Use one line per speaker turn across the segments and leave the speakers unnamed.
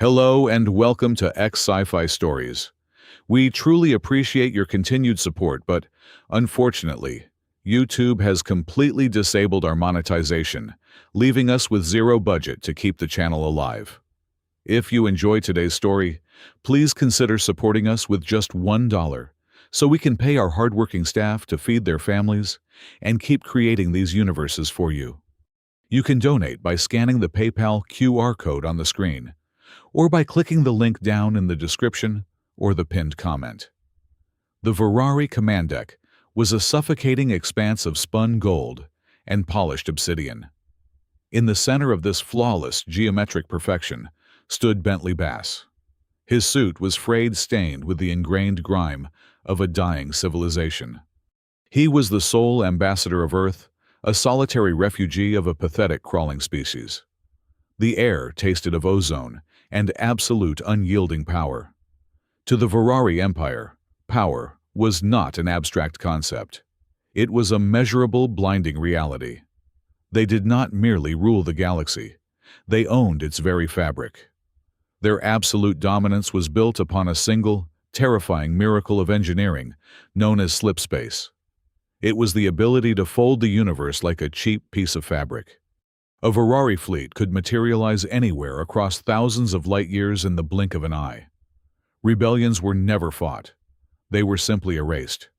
Hello and welcome to Sci-fi Stories. We truly appreciate your continued support, but unfortunately, YouTube has completely disabled our monetization, leaving us with zero budget to keep the channel alive. If you enjoy today's story, please consider supporting us with just $1 so we can pay our hardworking staff to feed their families and keep creating these universes for you. You can donate by scanning the PayPal QR code on the screen, or by clicking the link down in the description or the pinned comment. The Ferrari command deck was a suffocating expanse of spun gold and polished obsidian. In the center of this flawless geometric perfection stood Bentley Bass. His suit was frayed, stained with the ingrained grime of a dying civilization. He was the sole ambassador of Earth, a solitary refugee of a pathetic crawling species. The air tasted of ozone and absolute unyielding power. To the Ferrari Empire, power was not an abstract concept. It was a measurable, blinding reality. They did not merely rule the galaxy. They owned its very fabric. Their absolute dominance was built upon a single, terrifying miracle of engineering known as slip space. It was the ability to fold the universe like a cheap piece of fabric. A Ferrari fleet could materialize anywhere across thousands of light years in the blink of an eye. Rebellions were never fought. They were simply erased.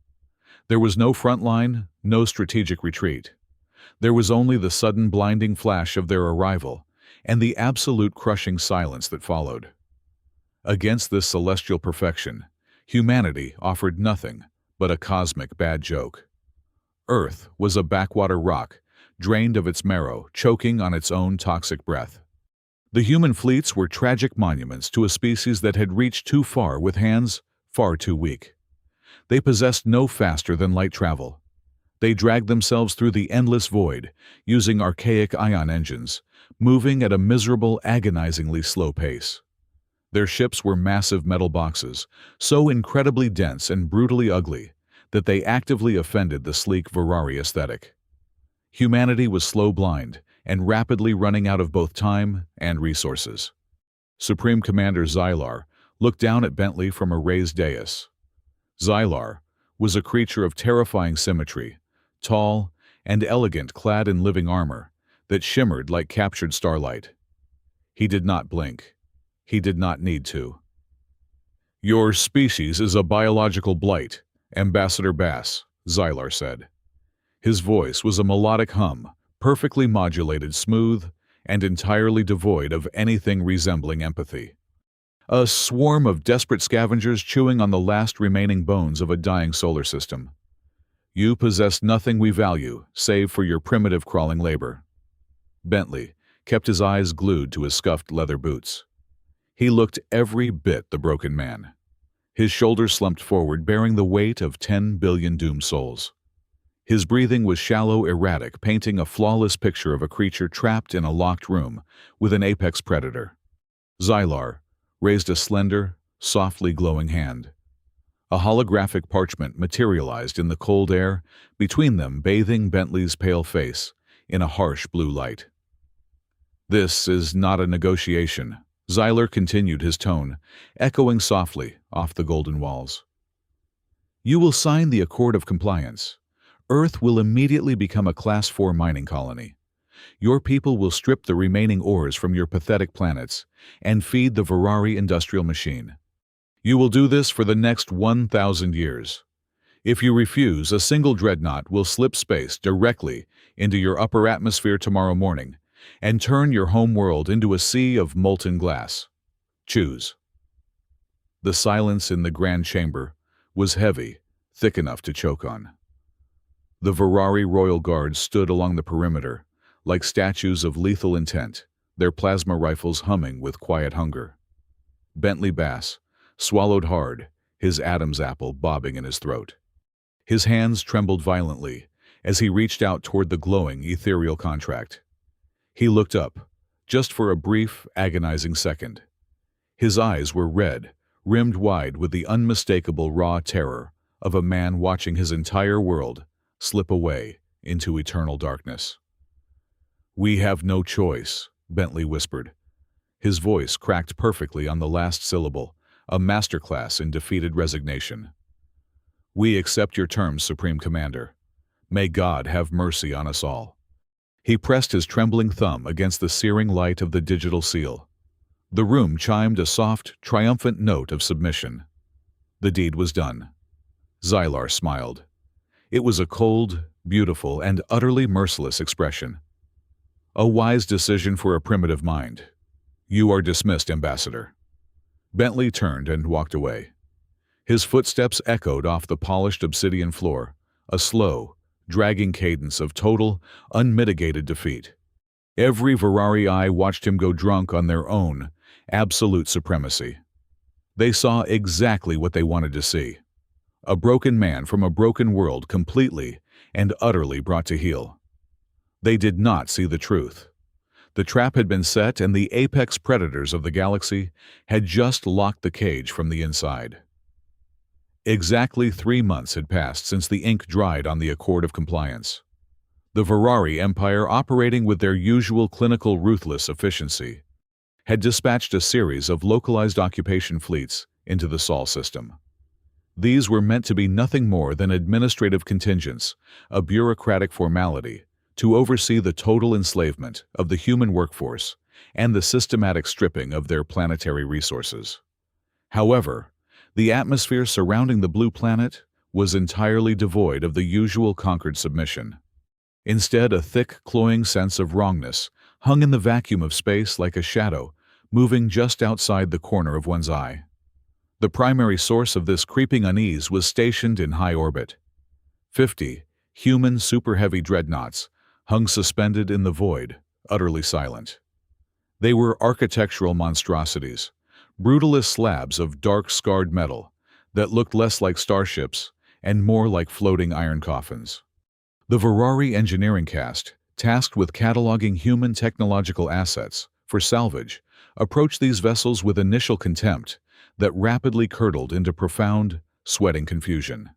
There was no front line, no strategic retreat. There was only the sudden blinding flash of their arrival and the absolute crushing silence that followed. Against this celestial perfection, humanity offered nothing but a cosmic bad joke. Earth was a backwater rock, drained of its marrow, choking on its own toxic breath. The human fleets were tragic monuments to a species that had reached too far with hands far too weak. They possessed no faster-than-light travel. They dragged themselves through the endless void, using archaic ion engines, moving at a miserable, agonizingly slow pace. Their ships were massive metal boxes, so incredibly dense and brutally ugly that they actively offended the sleek Ferrari aesthetic. Humanity was slow-blind and rapidly running out of both time and resources. Supreme Commander Xylar looked down at Bentley from a raised dais. Xylar was a creature of terrifying symmetry, tall and elegant, clad in living armor that shimmered like captured starlight. He did not blink. He did not need to. "Your species is a biological blight, Ambassador Bass," Xylar said. His voice was a melodic hum, perfectly modulated, smooth, and entirely devoid of anything resembling empathy. A swarm of desperate scavengers chewing on the last remaining bones of a dying solar system. You possess nothing we value, save for your primitive crawling labor. Bentley kept his eyes glued to his scuffed leather boots. He looked every bit the broken man. His shoulders slumped forward, bearing the weight of 10 billion doomed souls. His breathing was shallow, erratic, painting a flawless picture of a creature trapped in a locked room with an apex predator. Xylar raised a slender, softly glowing hand. A holographic parchment materialized in the cold air between them, bathing Bentley's pale face in a harsh blue light. "This is not a negotiation," Xylar continued, his tone echoing softly off the golden walls. "You will sign the Accord of Compliance. Earth will immediately become a Class 4 mining colony. Your people will strip the remaining ores from your pathetic planets and feed the Ferrari industrial machine. You will do this for the next 1,000 years. If you refuse, a single dreadnought will slip space directly into your upper atmosphere tomorrow morning and turn your home world into a sea of molten glass. Choose." The silence in the grand chamber was heavy, thick enough to choke on. The Ferrari royal guards stood along the perimeter, like statues of lethal intent, their plasma rifles humming with quiet hunger. Bentley Bass swallowed hard, his Adam's apple bobbing in his throat. His hands trembled violently as he reached out toward the glowing, ethereal contract. He looked up, just for a brief, agonizing second. His eyes were red, rimmed wide with the unmistakable raw terror of a man watching his entire world slip away into eternal darkness. "We have no choice," Bentley whispered. His voice cracked perfectly on the last syllable, a masterclass in defeated resignation. "We accept your terms, Supreme Commander. May God have mercy on us all." He pressed his trembling thumb against the searing light of the digital seal. The room chimed a soft, triumphant note of submission. The deed was done. Xylar smiled. It was a cold, beautiful, and utterly merciless expression. "A wise decision for a primitive mind. You are dismissed, Ambassador." Bentley turned and walked away. His footsteps echoed off the polished obsidian floor, a slow, dragging cadence of total, unmitigated defeat. Every Varari eye watched him go drunk on their own, absolute supremacy. They saw exactly what they wanted to see. A broken man from a broken world completely and utterly brought to heel. They did not see the truth. The trap had been set and the apex predators of the galaxy had just locked the cage from the inside. Exactly 3 months had passed since the ink dried on the Accord of Compliance. The Varari Empire, operating with their usual clinical ruthless efficiency, had dispatched a series of localized occupation fleets into the Sol system. These were meant to be nothing more than administrative contingents, a bureaucratic formality, to oversee the total enslavement of the human workforce and the systematic stripping of their planetary resources. However, the atmosphere surrounding the blue planet was entirely devoid of the usual conquered submission. Instead, a thick, cloying sense of wrongness hung in the vacuum of space like a shadow, moving just outside the corner of one's eye. The primary source of this creeping unease was stationed in high orbit. 50 human super-heavy dreadnoughts hung suspended in the void, utterly silent. They were architectural monstrosities, brutalist slabs of dark, scarred metal that looked less like starships and more like floating iron coffins. The Varari engineering caste, tasked with cataloging human technological assets for salvage, approached these vessels with initial contempt that rapidly curdled into profound, sweating confusion.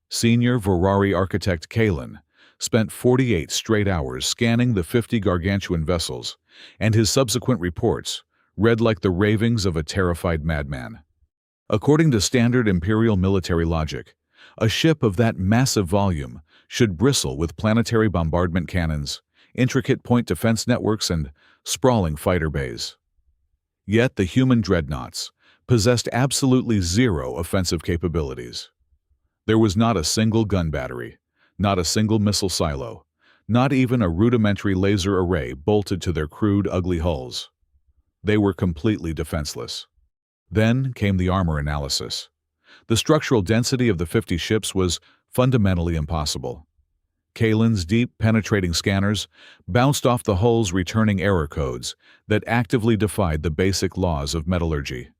Senior Varari architect Kalen spent 48 straight hours scanning the 50 Gargantuan vessels, and his subsequent reports read like the ravings of a terrified madman. According to standard Imperial military logic, a ship of that massive volume should bristle with planetary bombardment cannons, intricate point defense networks, and sprawling fighter bays. Yet the human dreadnoughts possessed absolutely zero offensive capabilities. There was not a single gun battery, not a single missile silo, not even a rudimentary laser array bolted to their crude, ugly hulls. They were completely defenseless. Then came the armor analysis. The structural density of the 50 ships was fundamentally impossible. Kalen's deep, penetrating scanners bounced off the hulls, returning error codes that actively defied the basic laws of metallurgy.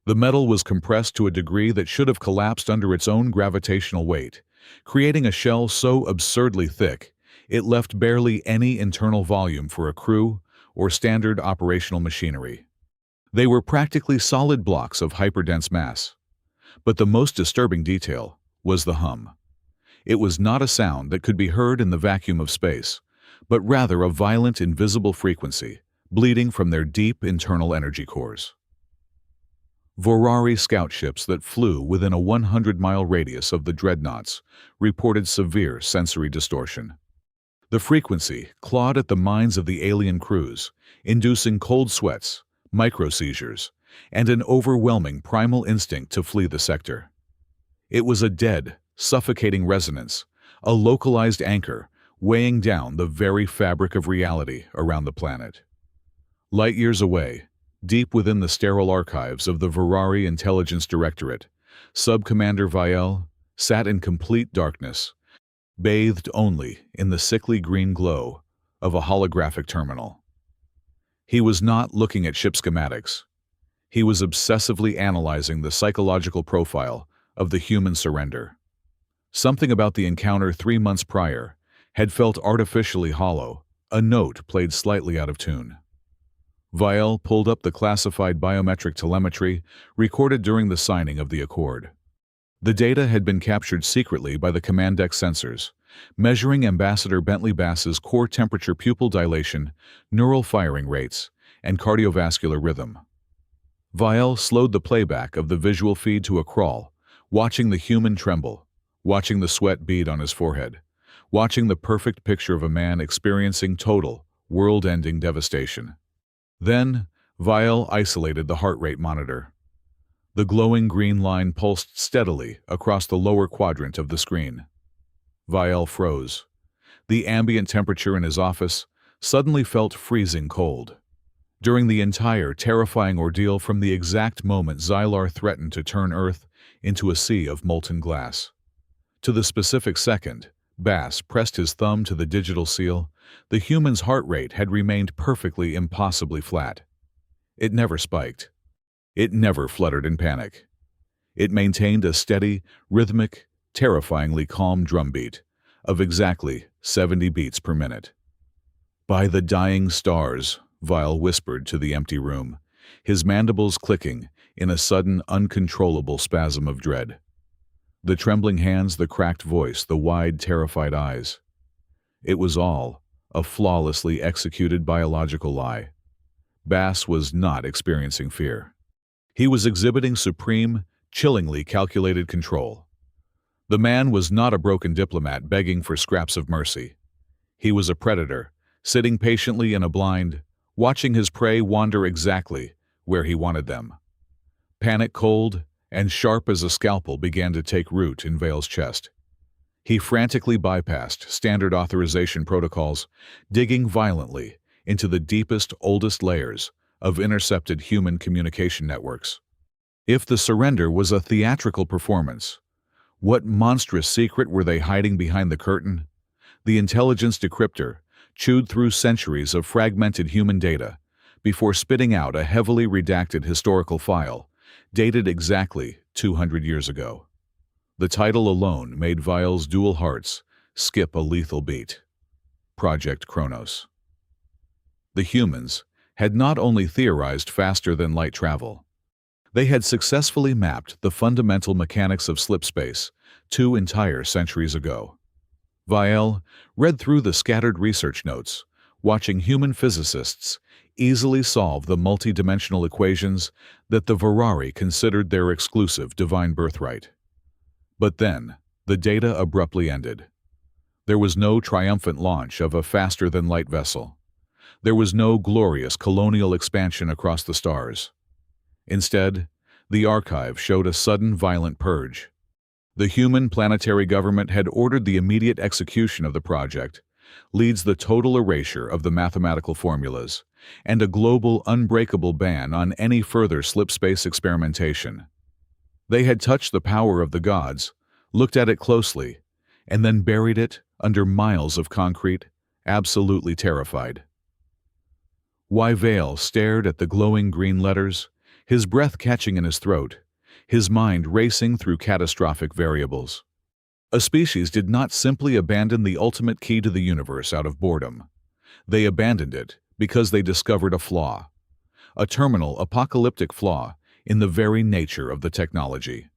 The metal was compressed to a degree that should have collapsed under its own gravitational weight, creating a shell so absurdly thick it left barely any internal volume for a crew or standard operational machinery. They were practically solid blocks of hyperdense mass. But the most disturbing detail was the hum. It was not a sound that could be heard in the vacuum of space, but rather a violent, invisible frequency bleeding from their deep internal energy cores. Varari scout ships that flew within a 100-mile radius of the dreadnoughts reported severe sensory distortion. The frequency clawed at the minds of the alien crews, inducing cold sweats, micro-seizures, and an overwhelming primal instinct to flee the sector. It was a dead, suffocating resonance, a localized anchor weighing down the very fabric of reality around the planet. Light years away, deep within the sterile archives of the Varari Intelligence Directorate, Sub-Commander Viel sat in complete darkness, bathed only in the sickly green glow of a holographic terminal. He was not looking at ship schematics. He was obsessively analyzing the psychological profile of the human surrender. Something about the encounter 3 months prior had felt artificially hollow, a note played slightly out of tune. Viel pulled up the classified biometric telemetry recorded during the signing of the Accord. The data had been captured secretly by the command deck sensors, measuring Ambassador Bentley Bass's core temperature, pupil dilation, neural firing rates, and cardiovascular rhythm. Vial slowed the playback of the visual feed to a crawl, watching the human tremble, watching the sweat bead on his forehead, watching the perfect picture of a man experiencing total, world-ending devastation. Then, Vial isolated the heart rate monitor. The glowing green line pulsed steadily across the lower quadrant of the screen. Vial froze. The ambient temperature in his office suddenly felt freezing cold. During the entire terrifying ordeal from the exact moment Xylar threatened to turn Earth into a sea of molten glass. To the specific second, Bass pressed his thumb to the digital seal, the human's heart rate had remained perfectly impossibly flat. It never spiked. It never fluttered in panic. It maintained a steady, rhythmic, terrifyingly calm drumbeat of exactly 70 beats per minute. "By the dying stars," Vial whispered to the empty room, his mandibles clicking in a sudden, uncontrollable spasm of dread. The trembling hands, the cracked voice, the wide, terrified eyes. It was all a flawlessly executed biological lie. Bass was not experiencing fear. He was exhibiting supreme, chillingly calculated control. The man was not a broken diplomat begging for scraps of mercy. He was a predator, sitting patiently in a blind, watching his prey wander exactly where he wanted them. Panic cold and sharp as a scalpel began to take root in Vale's chest. He frantically bypassed standard authorization protocols, digging violently into the deepest, oldest layers of intercepted human communication networks. If the surrender was a theatrical performance, what monstrous secret were they hiding behind the curtain? The intelligence decryptor chewed through centuries of fragmented human data before spitting out a heavily redacted historical file, dated exactly 200 years ago. The title alone made Vial's dual hearts skip a lethal beat. Project Kronos. The humans had not only theorized faster than light travel, they had successfully mapped the fundamental mechanics of slipspace 2 entire centuries ago. Vial read through the scattered research notes, watching human physicists easily solve the multidimensional equations that the Varari considered their exclusive divine birthright. But then, the data abruptly ended. There was no triumphant launch of a faster-than-light vessel. There was no glorious colonial expansion across the stars. Instead, the archive showed a sudden violent purge. The human planetary government had ordered the immediate execution of the project, leads the total erasure of the mathematical formulas, and a global unbreakable ban on any further slipspace experimentation. They had touched the power of the gods, looked at it closely, and then buried it under miles of concrete, absolutely terrified. Vale stared at the glowing green letters, his breath catching in his throat, his mind racing through catastrophic variables. A species did not simply abandon the ultimate key to the universe out of boredom. They abandoned it because they discovered a flaw, a terminal apocalyptic flaw in the very nature of the technology.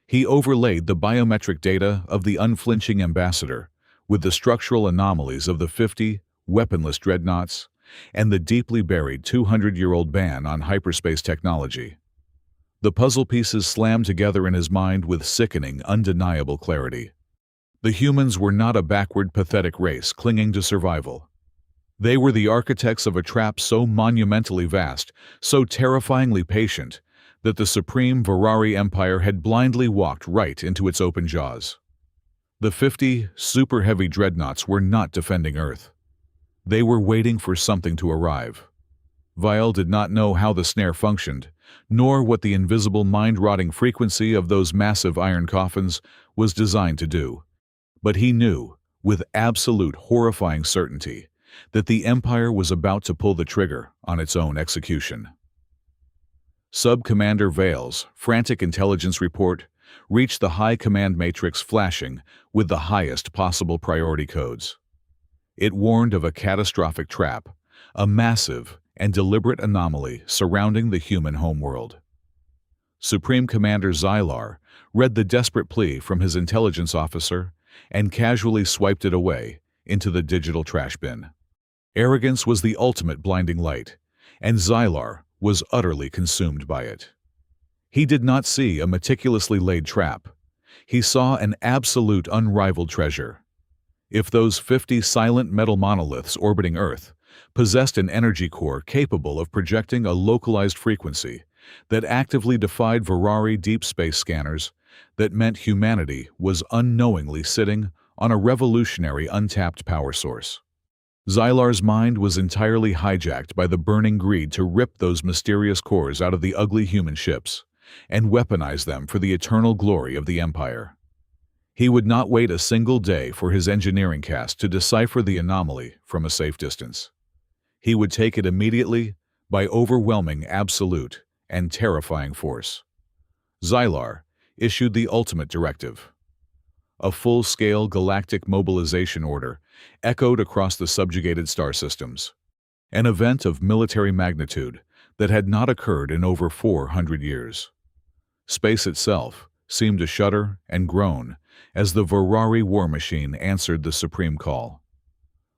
He overlaid the biometric data of the unflinching ambassador with the structural anomalies of the 50 weaponless dreadnoughts and the deeply buried 200-year-old ban on hyperspace technology. The puzzle pieces slammed together in his mind with sickening, undeniable clarity. The humans were not a backward, pathetic race clinging to survival. They were the architects of a trap so monumentally vast, so terrifyingly patient, that the supreme Varari Empire had blindly walked right into its open jaws. The 50 super-heavy dreadnoughts were not defending Earth. They were waiting for something to arrive. Vial did not know how the snare functioned, nor what the invisible mind-rotting frequency of those massive iron coffins was designed to do. But he knew, with absolute horrifying certainty, that the Empire was about to pull the trigger on its own execution. Sub-Commander Vale's frantic intelligence report reached the high command matrix flashing with the highest possible priority codes. It warned of a catastrophic trap, a massive and deliberate anomaly surrounding the human homeworld. Supreme Commander Xylar read the desperate plea from his intelligence officer and casually swiped it away into the digital trash bin. Arrogance was the ultimate blinding light, and Xylar was utterly consumed by it. He did not see a meticulously laid trap. He saw an absolute unrivaled treasure. If those 50 silent metal monoliths orbiting Earth possessed an energy core capable of projecting a localized frequency that actively defied Ferrari deep space scanners, that meant humanity was unknowingly sitting on a revolutionary untapped power source. Xylar's mind was entirely hijacked by the burning greed to rip those mysterious cores out of the ugly human ships and weaponize them for the eternal glory of the Empire. He would not wait a single day for his engineering cast to decipher the anomaly from a safe distance. He would take it immediately by overwhelming absolute and terrifying force. Xylar issued the ultimate directive. A full-scale galactic mobilization order echoed across the subjugated star systems, an event of military magnitude that had not occurred in over 400 years. Space itself seemed to shudder and groan as the Ferrari war machine answered the supreme call.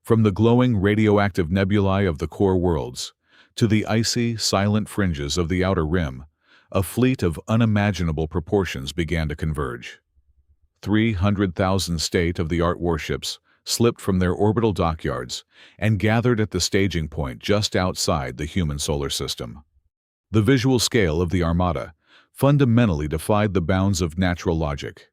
From the glowing radioactive nebulae of the core worlds to the icy, silent fringes of the outer rim, a fleet of unimaginable proportions began to converge. 300,000 state-of-the-art warships slipped from their orbital dockyards and gathered at the staging point just outside the human solar system. The visual scale of the armada fundamentally defied the bounds of natural logic.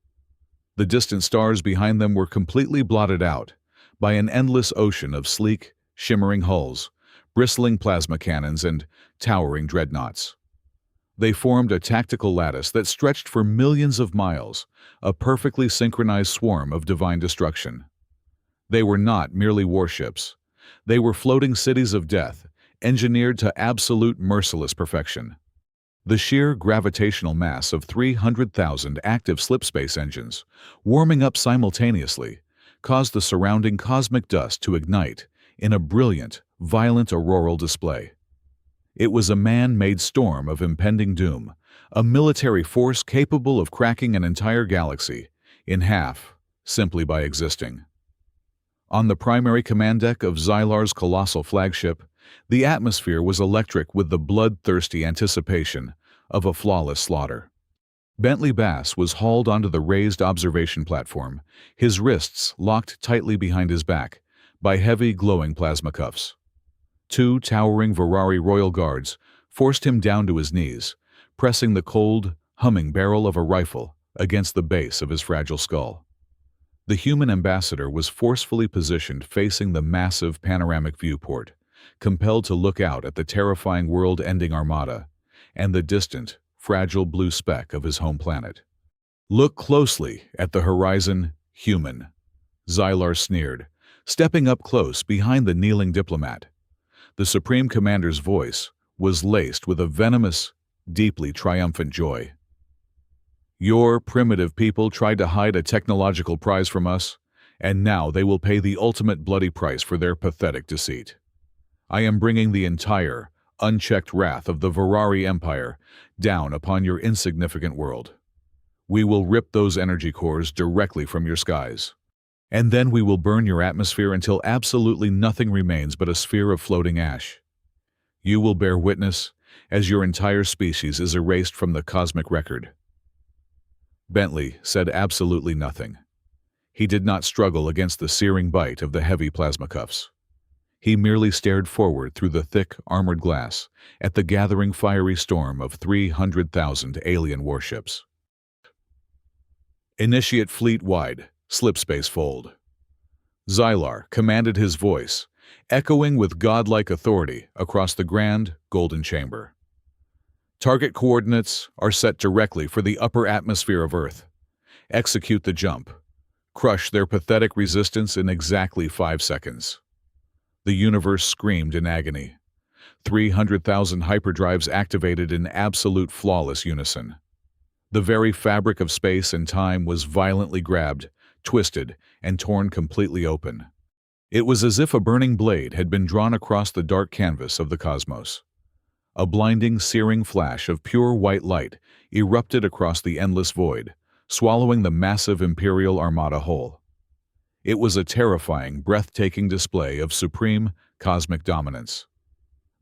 The distant stars behind them were completely blotted out by an endless ocean of sleek, shimmering hulls, bristling plasma cannons, and towering dreadnoughts. They formed a tactical lattice that stretched for millions of miles, a perfectly synchronized swarm of divine destruction. They were not merely warships. They were floating cities of death, engineered to absolute merciless perfection. The sheer gravitational mass of 300,000 active slipspace engines, warming up simultaneously, caused the surrounding cosmic dust to ignite in a brilliant, violent auroral display. It was a man-made storm of impending doom, a military force capable of cracking an entire galaxy in half simply by existing. On the primary command deck of Xylar's colossal flagship, the atmosphere was electric with the bloodthirsty anticipation of a flawless slaughter. Bentley Bass was hauled onto the raised observation platform, his wrists locked tightly behind his back by heavy glowing plasma cuffs. 2 towering Ferrari Royal Guards forced him down to his knees, pressing the cold, humming barrel of a rifle against the base of his fragile skull. The human ambassador was forcefully positioned facing the massive panoramic viewport, compelled to look out at the terrifying world-ending armada and the distant, fragile blue speck of his home planet. "Look closely at the horizon, human," Xylar sneered, stepping up close behind the kneeling diplomat. The Supreme Commander's voice was laced with a venomous, deeply triumphant joy. "Your primitive people tried to hide a technological prize from us, and now they will pay the ultimate bloody price for their pathetic deceit. I am bringing the entire, unchecked wrath of the Ferrari Empire down upon your insignificant world. We will rip those energy cores directly from your skies. And then we will burn your atmosphere until absolutely nothing remains but a sphere of floating ash. You will bear witness as your entire species is erased from the cosmic record." Bentley said absolutely nothing. He did not struggle against the searing bite of the heavy plasma cuffs. He merely stared forward through the thick, armored glass at the gathering fiery storm of 300,000 alien warships. "Initiate fleet-wide slipspace fold." Xylar commanded, his voice echoing with godlike authority across the grand, golden chamber. "Target coordinates are set directly for the upper atmosphere of Earth. Execute the jump. Crush their pathetic resistance in exactly 5 seconds." The universe screamed in agony. 300,000 hyperdrives activated in absolute flawless unison. The very fabric of space and time was violently grabbed, twisted, and torn completely open. It was as if a burning blade had been drawn across the dark canvas of the cosmos. A blinding, searing flash of pure white light erupted across the endless void, swallowing the massive Imperial Armada whole. It was a terrifying, breathtaking display of supreme cosmic dominance.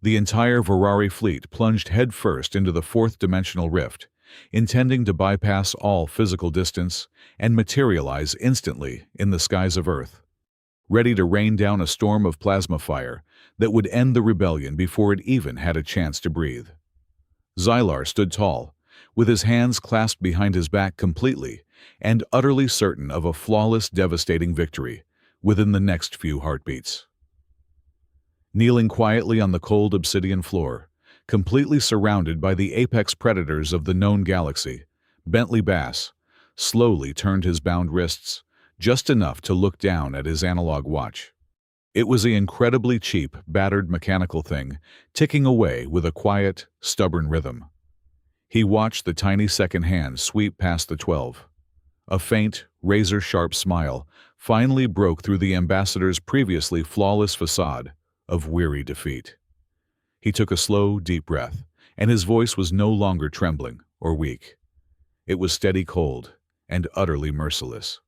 The entire Ferrari fleet plunged headfirst into the fourth-dimensional rift, intending to bypass all physical distance and materialize instantly in the skies of Earth, ready to rain down a storm of plasma fire that would end the rebellion before it even had a chance to breathe. Xylar stood tall, with his hands clasped behind his back completely and utterly certain of a flawless, devastating victory within the next few heartbeats. Kneeling quietly on the cold obsidian floor, completely surrounded by the apex predators of the known galaxy, Bentley Bass slowly turned his bound wrists, just enough to look down at his analog watch. It was an incredibly cheap, battered mechanical thing, ticking away with a quiet, stubborn rhythm. He watched the tiny second hand sweep past the 12. A faint, razor-sharp smile finally broke through the ambassador's previously flawless facade of weary defeat. He took a slow, deep breath, and his voice was no longer trembling or weak. It was steady, cold, and utterly merciless.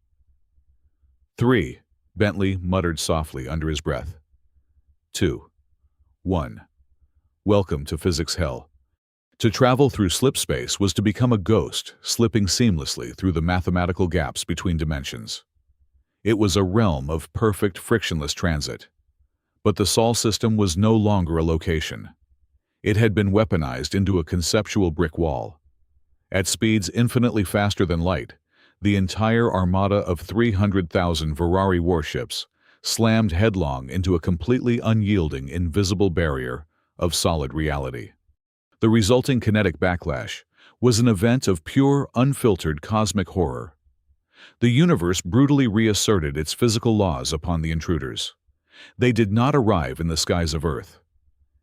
3. Bentley muttered softly under his breath. 2. 1. Welcome to physics hell. To travel through slipspace was to become a ghost, slipping seamlessly through the mathematical gaps between dimensions. It was a realm of perfect, frictionless transit. But the Sol system was no longer a location. It had been weaponized into a conceptual brick wall. At speeds infinitely faster than light, the entire armada of 300,000 Ferrari warships slammed headlong into a completely unyielding, invisible barrier of solid reality. The resulting kinetic backlash was an event of pure, unfiltered cosmic horror. The universe brutally reasserted its physical laws upon the intruders. They did not arrive in the skies of Earth.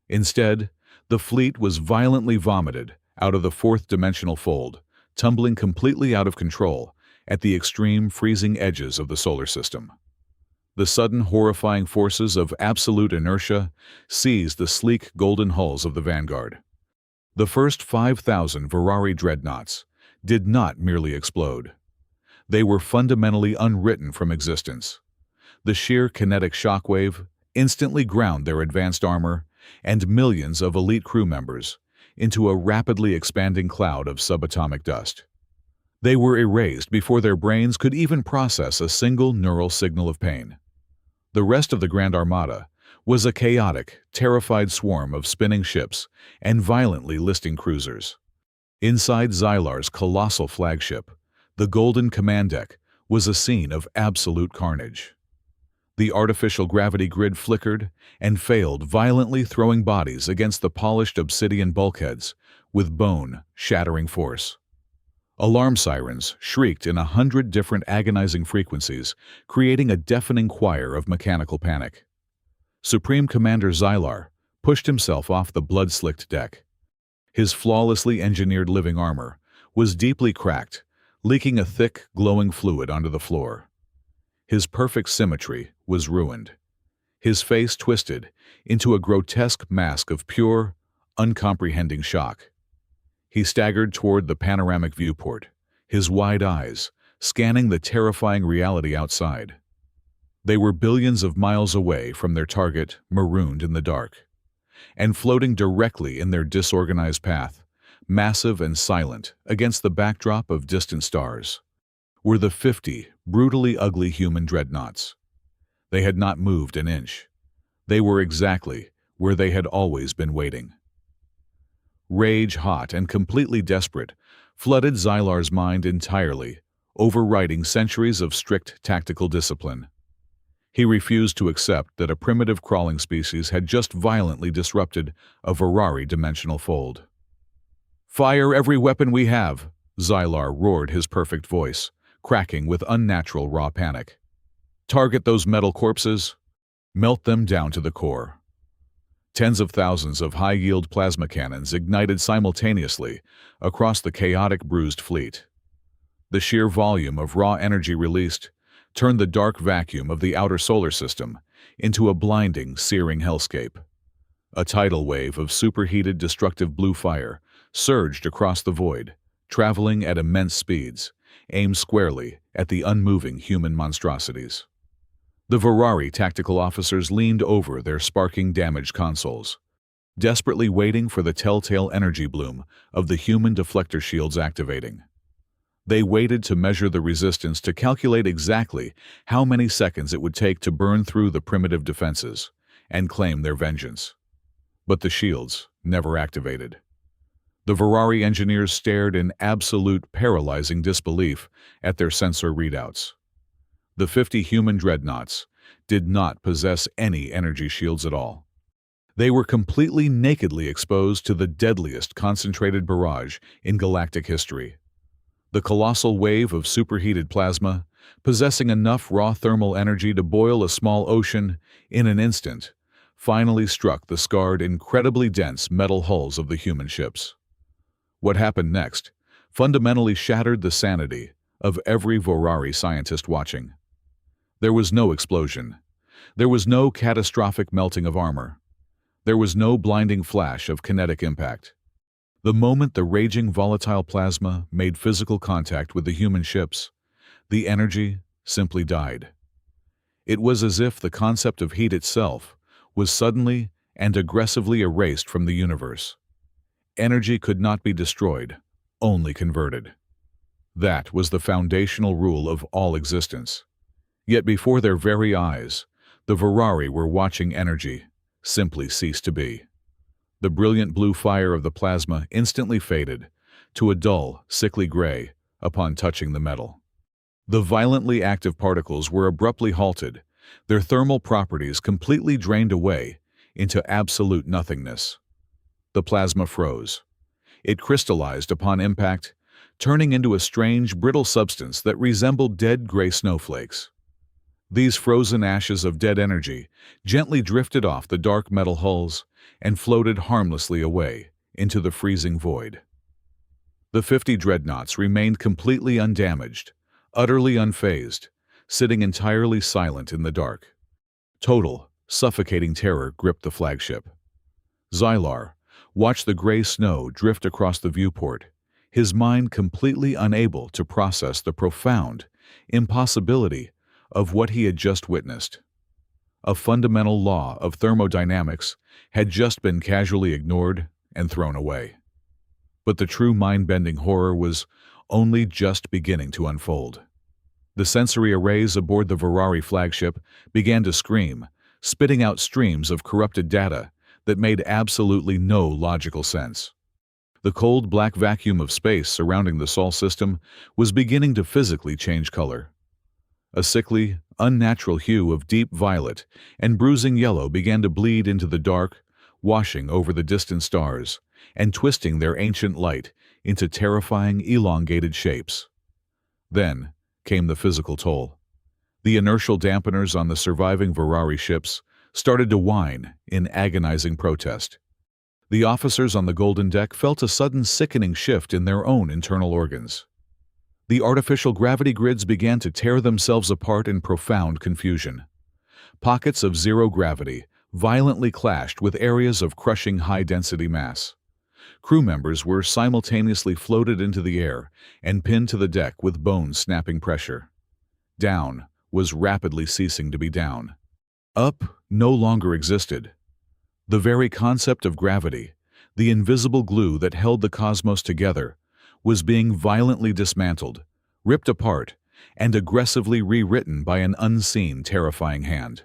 Instead, the fleet was violently vomited out of the fourth-dimensional fold, tumbling completely out of control at the extreme freezing edges of the solar system. The sudden horrifying forces of absolute inertia seized the sleek golden hulls of the Vanguard. The first 5,000 Ferrari dreadnoughts did not merely explode. They were fundamentally unwritten from existence. The sheer kinetic shockwave instantly ground their advanced armor and millions of elite crew members into a rapidly expanding cloud of subatomic dust. They were erased before their brains could even process a single neural signal of pain. The rest of the Grand Armada was a chaotic, terrified swarm of spinning ships and violently listing cruisers. Inside Xylar's colossal flagship, the Golden Command Deck was a scene of absolute carnage. The artificial gravity grid flickered and failed, violently throwing bodies against the polished obsidian bulkheads with bone-shattering force. Alarm sirens shrieked in 100 different agonizing frequencies, creating a deafening choir of mechanical panic. Supreme Commander Xylar pushed himself off the blood-slicked deck. His flawlessly engineered living armor was deeply cracked, leaking a thick, glowing fluid onto the floor. His perfect symmetry was ruined. His face twisted into a grotesque mask of pure, uncomprehending shock. He staggered toward the panoramic viewport, his wide eyes scanning the terrifying reality outside. They were billions of miles away from their target, marooned in the dark. And floating directly in their disorganized path, massive and silent against the backdrop of distant stars, were the 50 brutally ugly human dreadnoughts. They had not moved an inch. They were exactly where they had always been waiting. Rage, hot and completely desperate, flooded Xylar's mind entirely, overriding centuries of strict tactical discipline. He refused to accept that a primitive crawling species had just violently disrupted a Ferrari dimensional fold. "Fire every weapon we have!" Xylar roared, his perfect voice cracking with unnatural raw panic. "Target those metal corpses. Melt them down to the core." Tens of thousands of high-yield plasma cannons ignited simultaneously across the chaotic, bruised fleet. The sheer volume of raw energy released turned the dark vacuum of the outer solar system into a blinding, searing hellscape. A tidal wave of superheated, destructive blue fire surged across the void, traveling at immense speeds, aimed squarely at the unmoving human monstrosities. The Ferrari tactical officers leaned over their sparking, damaged consoles. desperately waiting for the telltale energy bloom of the human deflector shields activating. They waited to measure the resistance to calculate exactly how many seconds it would take to burn through the primitive defenses and claim their vengeance. But the shields never activated. The Ferrari engineers stared in absolute paralyzing disbelief at their sensor readouts. The 50 human dreadnoughts did not possess any energy shields at all. They were completely nakedly exposed to the deadliest concentrated barrage in galactic history. The colossal wave of superheated plasma, possessing enough raw thermal energy to boil a small ocean in an instant, finally struck the scarred, incredibly dense metal hulls of the human ships. What happened next fundamentally shattered the sanity of every Ferrari scientist watching. There was no explosion. There was no catastrophic melting of armor. There was no blinding flash of kinetic impact. The moment the raging volatile plasma made physical contact with the human ships, the energy simply died. It was as if the concept of heat itself was suddenly and aggressively erased from the universe. Energy could not be destroyed, only converted. That was the foundational rule of all existence. Yet before their very eyes, the Ferrari were watching energy simply cease to be. The brilliant blue fire of the plasma instantly faded to a dull, sickly gray upon touching the metal. The violently active particles were abruptly halted, their thermal properties completely drained away into absolute nothingness. The plasma froze. It crystallized upon impact, turning into a strange, brittle substance that resembled dead gray snowflakes. These frozen ashes of dead energy gently drifted off the dark metal hulls and floated harmlessly away into the freezing void. The 50 dreadnoughts remained completely undamaged, utterly unfazed, sitting entirely silent in the dark. Total, suffocating terror gripped the flagship. Xylar watched the gray snow drift across the viewport, his mind completely unable to process the profound impossibility of what he had just witnessed. A fundamental law of thermodynamics had just been casually ignored and thrown away. But the true mind-bending horror was only just beginning to unfold. The sensory arrays aboard the Ferrari flagship began to scream, spitting out streams of corrupted data that made absolutely no logical sense. The cold black vacuum of space surrounding the Sol system was beginning to physically change color. A sickly, unnatural hue of deep violet and bruising yellow began to bleed into the dark, washing over the distant stars and twisting their ancient light into terrifying, elongated shapes. Then came the physical toll. The inertial dampeners on the surviving Ferrari ships started to whine in agonizing protest. The officers on the Golden Deck felt a sudden sickening shift in their own internal organs. The artificial gravity grids began to tear themselves apart in profound confusion. Pockets of zero gravity violently clashed with areas of crushing high-density mass. Crew members were simultaneously floated into the air and pinned to the deck with bone-snapping pressure. Down was rapidly ceasing to be down. Up no longer existed. The very concept of gravity, the invisible glue that held the cosmos together, was being violently dismantled, ripped apart, and aggressively rewritten by an unseen, terrifying hand.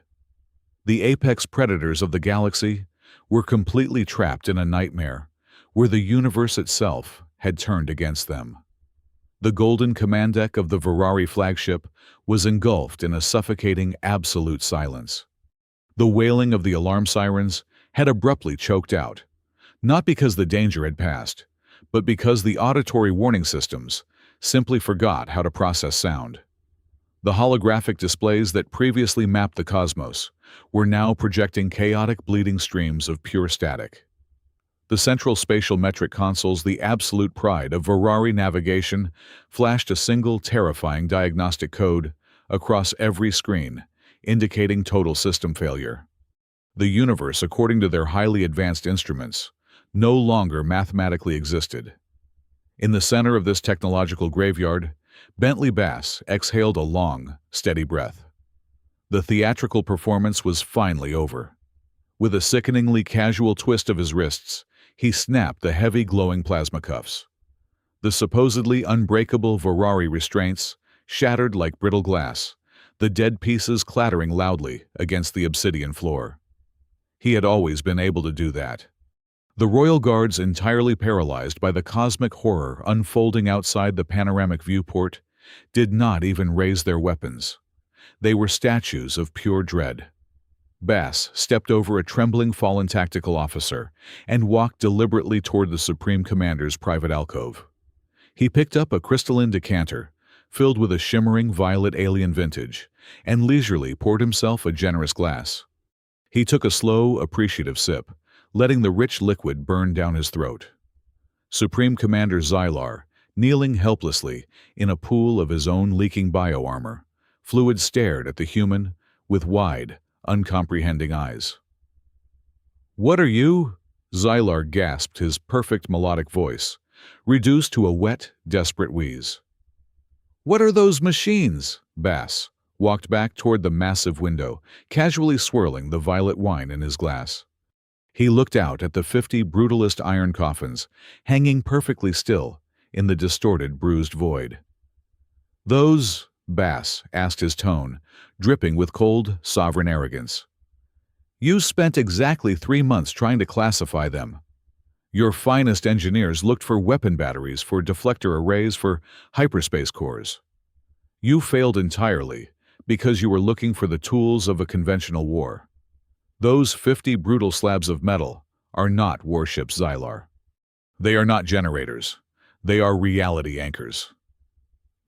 The apex predators of the galaxy were completely trapped in a nightmare where the universe itself had turned against them. The golden command deck of the Ferrari flagship was engulfed in a suffocating absolute silence. The wailing of the alarm sirens had abruptly choked out, not because the danger had passed, but because the auditory warning systems simply forgot how to process sound. The holographic displays that previously mapped the cosmos were now projecting chaotic bleeding streams of pure static. The central spatial metric consoles, the absolute pride of Ferrari navigation, flashed a single terrifying diagnostic code across every screen, indicating total system failure. The universe, according to their highly advanced instruments, no longer mathematically existed. In the center of this technological graveyard, Bentley Bass exhaled a long, steady breath. The theatrical performance was finally over. With a sickeningly casual twist of his wrists, he snapped the heavy glowing plasma cuffs. The supposedly unbreakable Varari restraints shattered like brittle glass, the dead pieces clattering loudly against the obsidian floor. He had always been able to do that. The royal guards, entirely paralyzed by the cosmic horror unfolding outside the panoramic viewport, did not even raise their weapons. They were statues of pure dread. Bass stepped over a trembling fallen tactical officer and walked deliberately toward the Supreme Commander's private alcove. He picked up a crystalline decanter, filled with a shimmering violet alien vintage, and leisurely poured himself a generous glass. He took a slow, appreciative sip, letting the rich liquid burn down his throat. Supreme Commander Xylar, kneeling helplessly in a pool of his own leaking bioarmor, fluid stared at the human with wide, uncomprehending eyes. "What are you?" Xylar gasped, his perfect melodic voice reduced to a wet, desperate wheeze. "What are those machines?" Bass walked back toward the massive window, casually swirling the violet wine in his glass. He looked out at the 50 brutalist iron coffins, hanging perfectly still in the distorted, bruised void. "Those?" Bass asked, his tone dripping with cold, sovereign arrogance. "You spent exactly 3 months trying to classify them. Your finest engineers looked for weapon batteries, for deflector arrays, for hyperspace cores. You failed entirely because you were looking for the tools of a conventional war. Those 50 brutal slabs of metal are not warships, Xylar. They are not generators. They are reality anchors."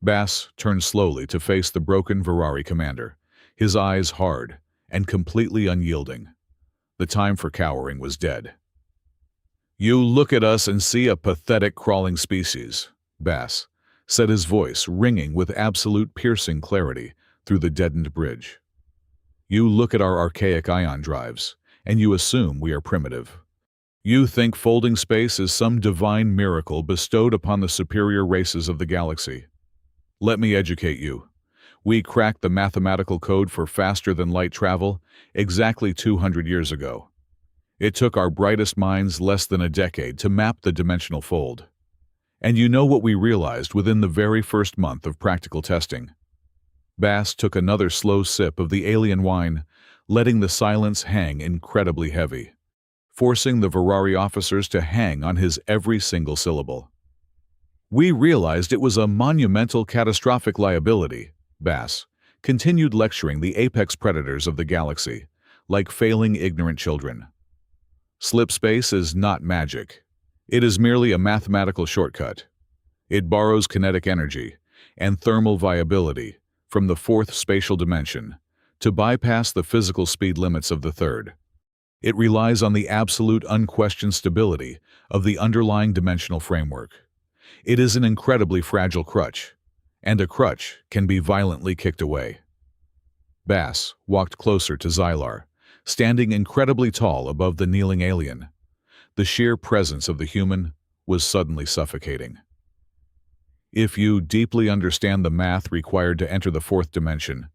Bass turned slowly to face the broken Varari commander, his eyes hard and completely unyielding. The time for cowering was dead. "You look at us and see a pathetic crawling species," Bass said, his voice ringing with absolute piercing clarity through the deadened bridge. "You look at our archaic ion drives, and you assume we are primitive. You think folding space is some divine miracle bestowed upon the superior races of the galaxy. Let me educate you. We cracked the mathematical code for faster-than-light travel exactly 200 years ago. It took our brightest minds less than a decade to map the dimensional fold. And you know what we realized within the very first month of practical testing?" Bass took another slow sip of the alien wine, letting the silence hang incredibly heavy, forcing the Varari officers to hang on his every single syllable. "We realized it was a monumental, catastrophic liability," Bass continued, lecturing the apex predators of the galaxy, like failing ignorant children. "Slip space is not magic. It is merely a mathematical shortcut. It borrows kinetic energy and thermal viability from the fourth spatial dimension to bypass the physical speed limits of the third. It relies on the absolute, unquestioned stability of the underlying dimensional framework. It is an incredibly fragile crutch, and a crutch can be violently kicked away." Bass walked closer to Xylar, standing incredibly tall above the kneeling alien. The sheer presence of the human was suddenly suffocating. "If you deeply understand the math required to enter the fourth dimension,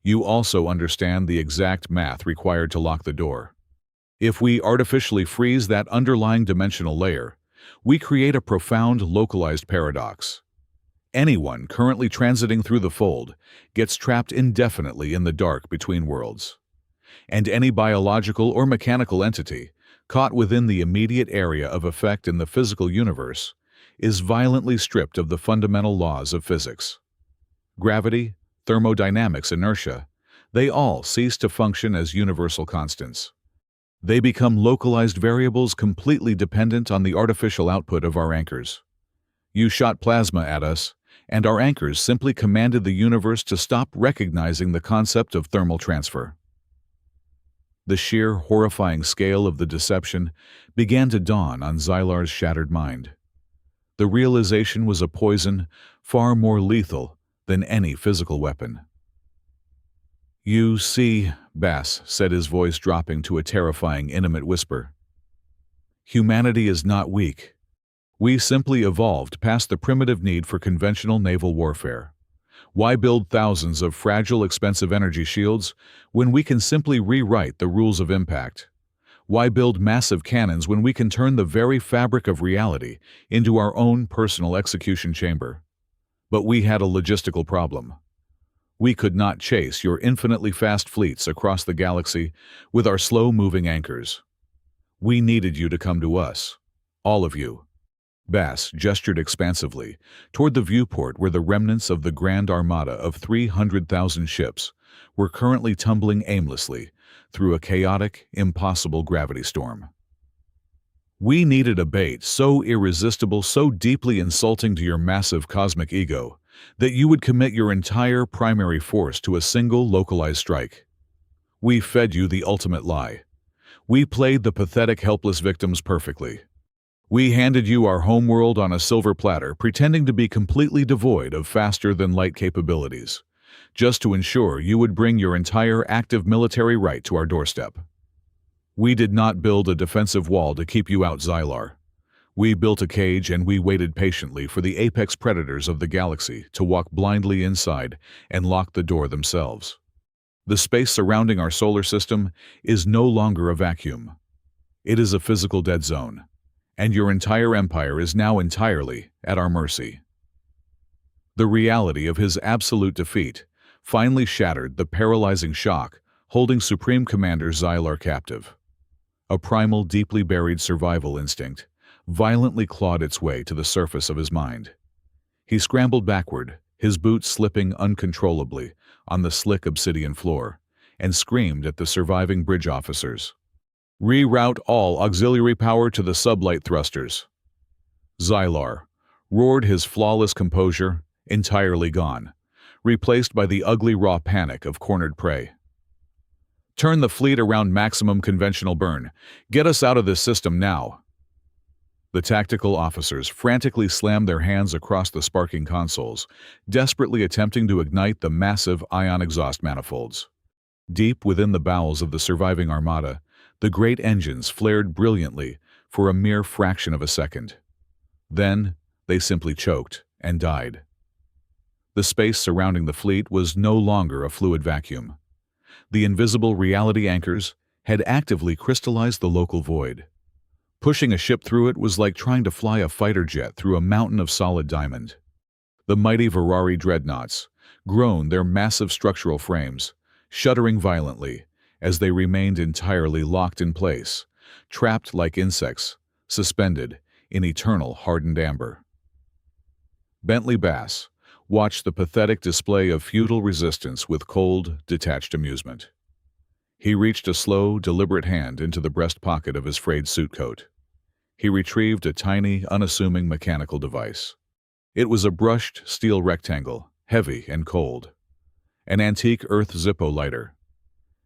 you also understand the exact math required to lock the door. If we artificially freeze that underlying dimensional layer, we create a profound localized paradox. Anyone currently transiting through the fold gets trapped indefinitely in the dark between worlds. And any biological or mechanical entity caught within the immediate area of effect in the physical universe is violently stripped of the fundamental laws of physics. Gravity, thermodynamics, inertia, they all cease to function as universal constants. They become localized variables completely dependent on the artificial output of our anchors. You shot plasma at us, and our anchors simply commanded the universe to stop recognizing the concept of thermal transfer." The sheer, horrifying scale of the deception began to dawn on Xylar's shattered mind. The realization was a poison far more lethal than any physical weapon. "You see," Bass said, his voice dropping to a terrifying, intimate whisper, "humanity is not weak. We simply evolved past the primitive need for conventional naval warfare. Why build thousands of fragile, expensive energy shields when we can simply rewrite the rules of impact? Why build massive cannons when we can turn the very fabric of reality into our own personal execution chamber? But we had a logistical problem. We could not chase your infinitely fast fleets across the galaxy with our slow-moving anchors. We needed you to come to us. All of you. Bass gestured expansively toward the viewport where the remnants of the Grand Armada of 300,000 ships were currently tumbling aimlessly through a chaotic, impossible gravity storm. We needed a bait so irresistible, so deeply insulting to your massive cosmic ego, that you would commit your entire primary force to a single localized strike. We fed you the ultimate lie. We played the pathetic, helpless victims perfectly. We handed you our homeworld on a silver platter, pretending to be completely devoid of faster-than-light capabilities, just to ensure you would bring your entire active military right to our doorstep. We did not build a defensive wall to keep you out, Xylar. We built a cage and we waited patiently for the apex predators of the galaxy to walk blindly inside and lock the door themselves. The space surrounding our solar system is no longer a vacuum. It is a physical dead zone, and your entire empire is now entirely at our mercy. The reality of his absolute defeat finally shattered the paralyzing shock holding Supreme Commander Xylar captive. A primal, deeply buried survival instinct violently clawed its way to the surface of his mind. He scrambled backward, his boots slipping uncontrollably on the slick obsidian floor, and screamed at the surviving bridge officers. "Reroute all auxiliary power to the sublight thrusters." Xylar roared, his flawless composure entirely gone, replaced by the ugly raw panic of cornered prey. "Turn the fleet around maximum conventional burn. Get us out of this system now." The tactical officers frantically slammed their hands across the sparking consoles, desperately attempting to ignite the massive ion exhaust manifolds. Deep within the bowels of the surviving armada, the great engines flared brilliantly for a mere fraction of a second. Then, they simply choked and died. The space surrounding the fleet was no longer a fluid vacuum. The invisible reality anchors had actively crystallized the local void. Pushing a ship through it was like trying to fly a fighter jet through a mountain of solid diamond. The mighty Virari dreadnoughts groaned their massive structural frames, shuddering violently as they remained entirely locked in place, trapped like insects, suspended in eternal hardened amber. Bentley Bass watched the pathetic display of futile resistance with cold, detached amusement. He reached a slow, deliberate hand into the breast pocket of his frayed suit coat. He retrieved a tiny, unassuming mechanical device. It was a brushed steel rectangle, heavy and cold. An antique earth Zippo lighter.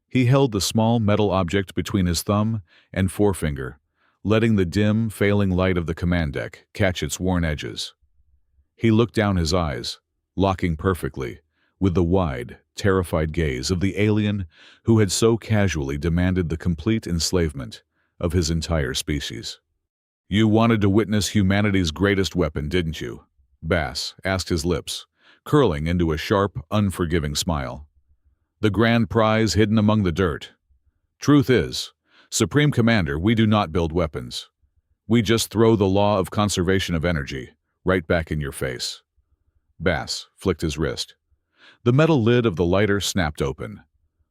He held the small metal object between his thumb and forefinger, letting the dim, failing light of the command deck catch its worn edges. He looked down his eyes, locking perfectly with the wide, terrified gaze of the alien who had so casually demanded the complete enslavement of his entire species. "You wanted to witness humanity's greatest weapon, didn't you?" Bass asked, his lips curling into a sharp, unforgiving smile. "The grand prize hidden among the dirt. Truth is, Supreme Commander, we do not build weapons. We just throw the law of conservation of energy right back in your face." Bass flicked his wrist. The metal lid of the lighter snapped open.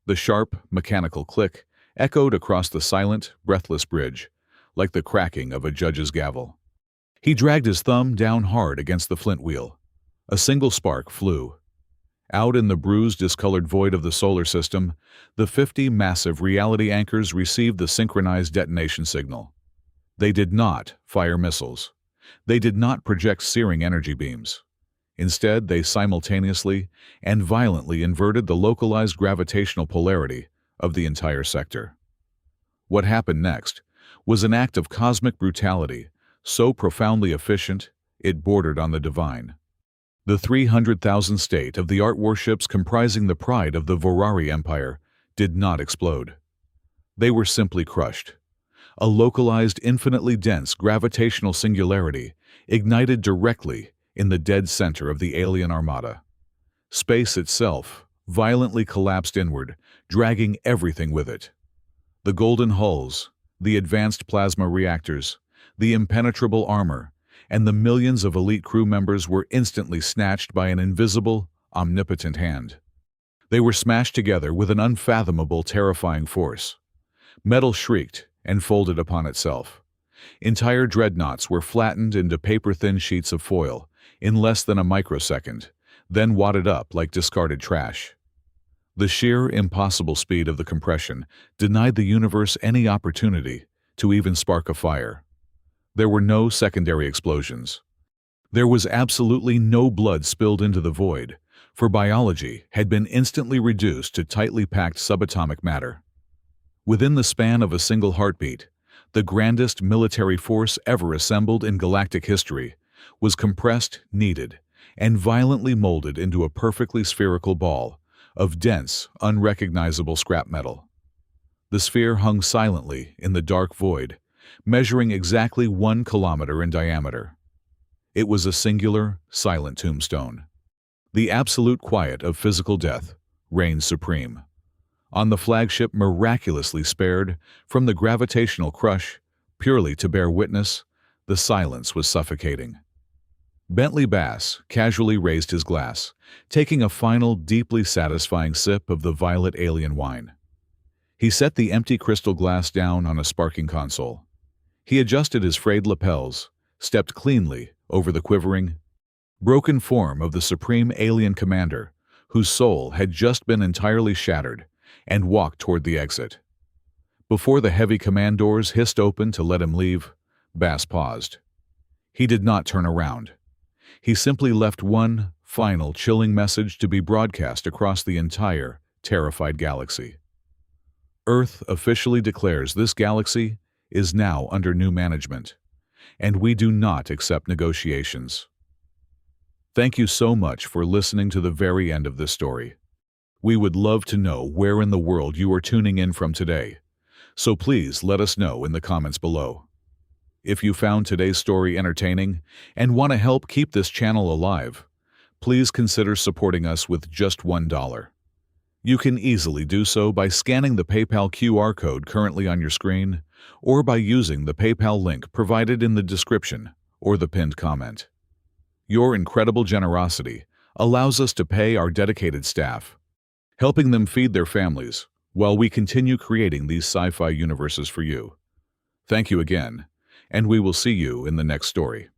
The sharp, mechanical click echoed across the silent, breathless bridge, like the cracking of a judge's gavel. He dragged his thumb down hard against the flint wheel. A single spark flew. Out in the bruised, discolored void of the solar system, the 50 massive reality anchors received the synchronized detonation signal. They did not fire missiles. They did not project searing energy beams. Instead, they simultaneously and violently inverted the localized gravitational polarity of the entire sector. What happened next was an act of cosmic brutality, so profoundly efficient it bordered on the divine. The 300,000 state-of-the-art warships comprising the pride of the Virari Empire did not explode. They were simply crushed. A localized, infinitely dense gravitational singularity ignited directly in the dead center of the alien armada. Space itself violently collapsed inward, dragging everything with it. The golden hulls, The advanced plasma reactors, the impenetrable armor, and the millions of elite crew members were instantly snatched by an invisible, omnipotent hand. They were smashed together with an unfathomable, terrifying force. Metal shrieked and folded upon itself. Entire dreadnoughts were flattened into paper-thin sheets of foil in less than a microsecond, then wadded up like discarded trash. The sheer, impossible speed of the compression denied the universe any opportunity to even spark a fire. There were no secondary explosions. There was absolutely no blood spilled into the void, for biology had been instantly reduced to tightly packed subatomic matter. Within the span of a single heartbeat, the grandest military force ever assembled in galactic history was compressed, kneaded, and violently molded into a perfectly spherical ball of dense, unrecognizable scrap metal. The sphere hung silently in the dark void, measuring exactly 1 kilometer in diameter. It was a singular, silent tombstone. The absolute quiet of physical death reigned supreme. On the flagship miraculously spared from the gravitational crush, purely to bear witness, the silence was suffocating. Bentley Bass casually raised his glass, taking a final, deeply satisfying sip of the violet alien wine. He set the empty crystal glass down on a sparking console. He adjusted his frayed lapels, stepped cleanly over the quivering, broken form of the supreme alien commander, whose soul had just been entirely shattered, and walked toward the exit. Before the heavy command doors hissed open to let him leave, Bass paused. He did not turn around. He simply left one final chilling message to be broadcast across the entire, terrified galaxy. Earth officially declares this galaxy is now under new management, and we do not accept negotiations. Thank you so much for listening to the very end of this story. We would love to know where in the world you are tuning in from today, so please let us know in the comments below. If you found today's story entertaining and want to help keep this channel alive, please consider supporting us with just $1. You can easily do so by scanning the PayPal QR code currently on your screen, or by using the PayPal link provided in the description or the pinned comment. Your incredible generosity allows us to pay our dedicated staff, helping them feed their families while we continue creating these sci-fi universes for you. Thank you again, and we will see you in the next story.